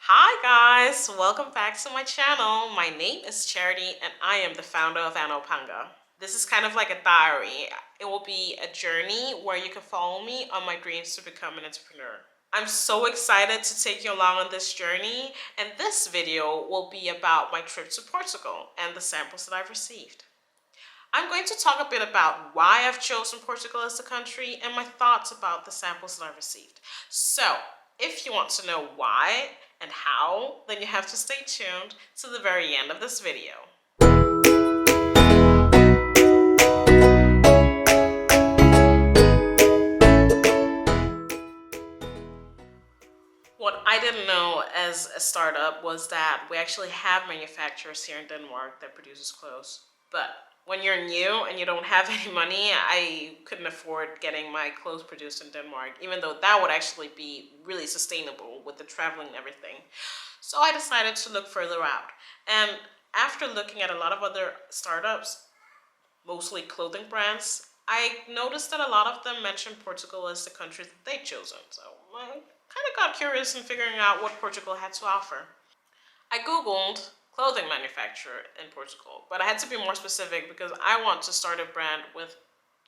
Hi guys, welcome back to my channel. My name is Charity and I am the founder of Anopanga. This is kind of like a diary. It will be a journey where you can follow me on my dreams to become an entrepreneur. I'm so excited to take you along on this journey, and this video will be about my trip to Portugal and the samples that I've received. I'm going to talk a bit about why I've chosen Portugal as the country and my thoughts about the samples that I've received. So, if you want to know why and how, then you have to stay tuned to the very end of this video. What I didn't know as a startup was that we actually have manufacturers here in Denmark that produces clothes. But when you're new and you don't have any money, I couldn't afford getting my clothes produced in Denmark, even though that would actually be really sustainable with the traveling and everything. So I decided to look further out. And after looking at a lot of other startups, mostly clothing brands, I noticed that a lot of them mentioned Portugal as the country that they'd chosen. So I kind of got curious in figuring out what Portugal had to offer. I googled clothing manufacturer in Portugal, but I had to be more specific because I want to start a brand with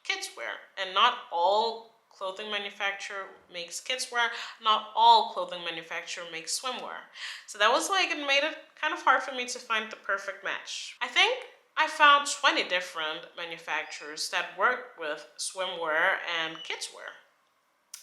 kids wear, and not all clothing manufacturer makes kids wear, not all clothing manufacturer makes swimwear. So that was like, it made it kind of hard for me to find the perfect match. I think I found 20 different manufacturers that work with swimwear and kids wear.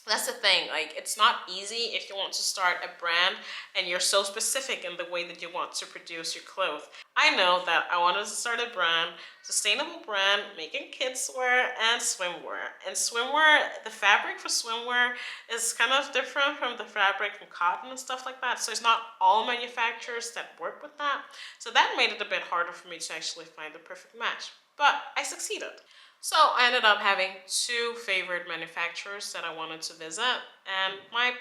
That's the thing, like, it's not easy if you want to start a brand and you're so specific in the way that you want to produce your clothes. I know that I wanted to start a brand, sustainable brand, making kids wear and swimwear. And swimwear, the fabric for swimwear is kind of different from the fabric from cotton and stuff like that. So it's not all manufacturers that work with that. So that made it a bit harder for me to actually find the perfect match. But I succeeded. So I ended up having two favorite manufacturers that I wanted to visit, and my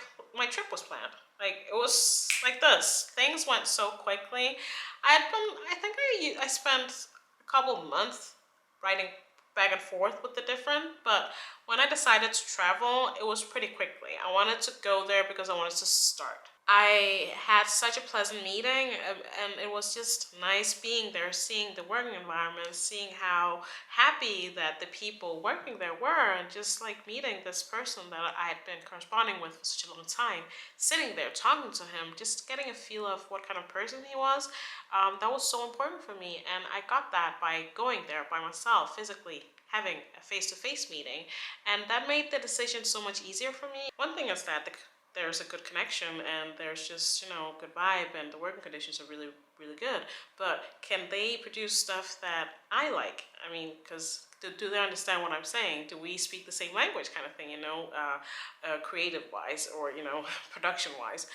trip was planned. Like, it was like this. Things went so quickly. I spent a couple of months writing back and forth with the different, but when I decided to travel, it was pretty quickly. I wanted to go there because I wanted to start. I had such a pleasant meeting, and it was just nice being there, seeing the working environment, seeing how happy that the people working there were, and just like meeting this person that I had been corresponding with for such a long time, sitting there talking to him, just getting a feel of what kind of person he was. That was so important for me, and I got that by going there by myself, physically having a face-to-face meeting, and that made the decision so much easier for me. One thing is that there's a good connection and there's just, good vibe, and the working conditions are really, really good. But can they produce stuff that I like? I mean, because do they understand what I'm saying? Do we speak the same language, kind of thing, creative wise, or, production wise?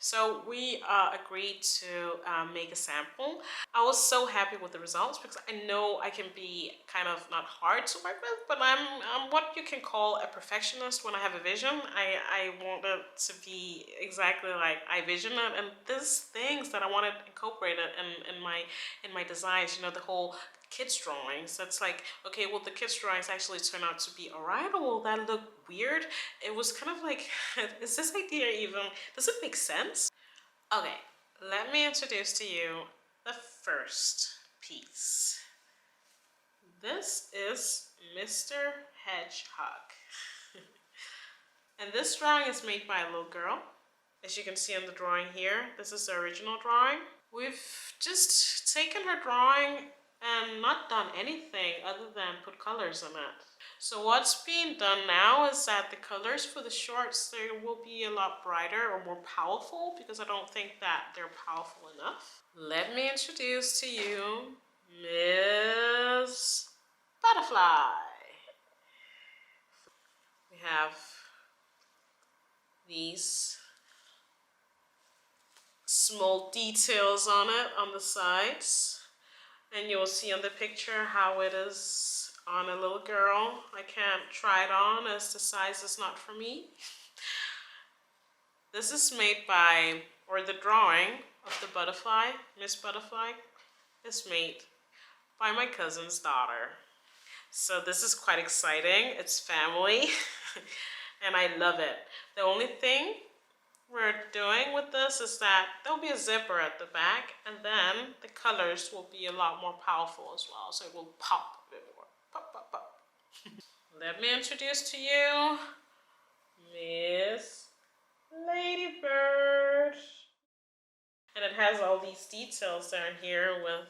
So we agreed to make a sample. I was so happy with the results because I know I can be kind of not hard to work with, but I'm what you can call a perfectionist when I have a vision. I want it to be exactly like I vision it, and these things that I wanted incorporated in my designs, the whole kids drawings. That's like, okay, well, the kids drawings actually turn out to be alright, or will that look weird? It was kind of like, is this idea even, does it make sense? Okay, let me introduce to you the first piece. This is Mr. Hedgehog. And this drawing is made by a little girl. As you can see in the drawing here, this is the original drawing. We've just taken her drawing and not done anything other than put colors in it. So what's being done now is that the colors for the shorts, they will be a lot brighter or more powerful, because I don't think that they're powerful enough. Let me introduce to you Miss Butterfly. We have these small details on it on the sides, and you will see on the picture how it is on a little girl. I can't try it on as the size is not for me. This is made by, or the drawing of the butterfly, Miss Butterfly, is made by my cousin's daughter. So this is quite exciting. It's family and I love it. The only thing we're doing with this is that there'll be a zipper at the back, and then the colors will be a lot more powerful as well, so it will pop a bit more. Pop, pop, pop. Let me introduce to you Miss Ladybird. And it has all these details down here with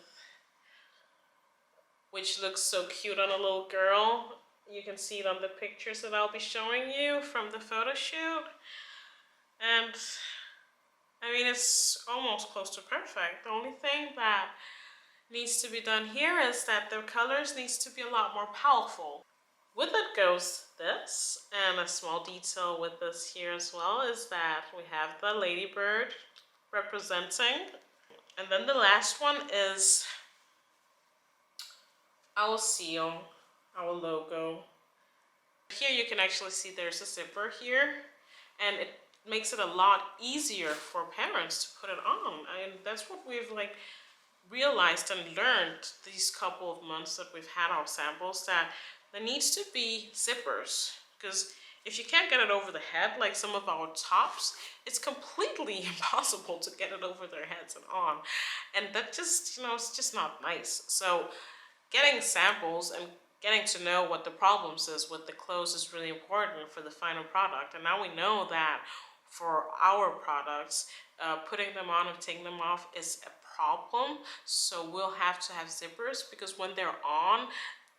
which looks so cute on a little girl. You can see it on the pictures that I'll be showing you from the photo shoot. And I mean, it's almost close to perfect. The only thing that needs to be done here is that the colors needs to be a lot more powerful. With it goes this, and a small detail with this here as well is that we have the ladybird representing. And then the last one is our seal, our logo. Here you can actually see there's a zipper here, and it makes it a lot easier for parents to put it on. And that's what we've realized and learned these couple of months that we've had our samples, that there needs to be zippers, because if you can't get it over the head like some of our tops, it's completely impossible to get it over their heads and on, and that just, it's just not nice. So getting samples and getting to know what the problems is with the clothes is really important for the final product. And now we know that for our products, putting them on and taking them off is a problem. So we'll have to have zippers, because when they're on,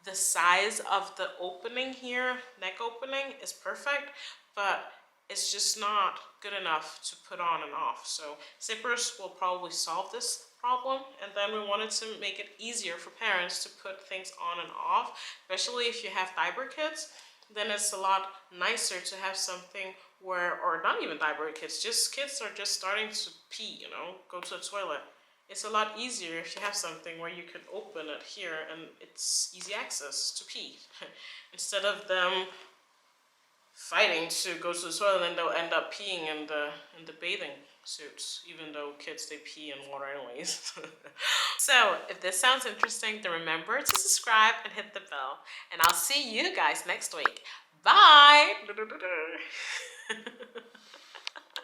the size of the opening here, neck opening, is perfect, but it's just not good enough to put on and off. So zippers will probably solve this problem. And then we wanted to make it easier for parents to put things on and off, especially if you have diaper kids. Then it's a lot nicer to have something where, or not even diaper kids, just kids are just starting to pee, go to the toilet. It's a lot easier if you have something where you can open it here and it's easy access to pee instead of them fighting to go to the toilet, and then they'll end up peeing in the bathing suits, even though kids, they pee in water anyways. So if this sounds interesting, then remember to subscribe and hit the bell, and I'll see you guys next week. Bye.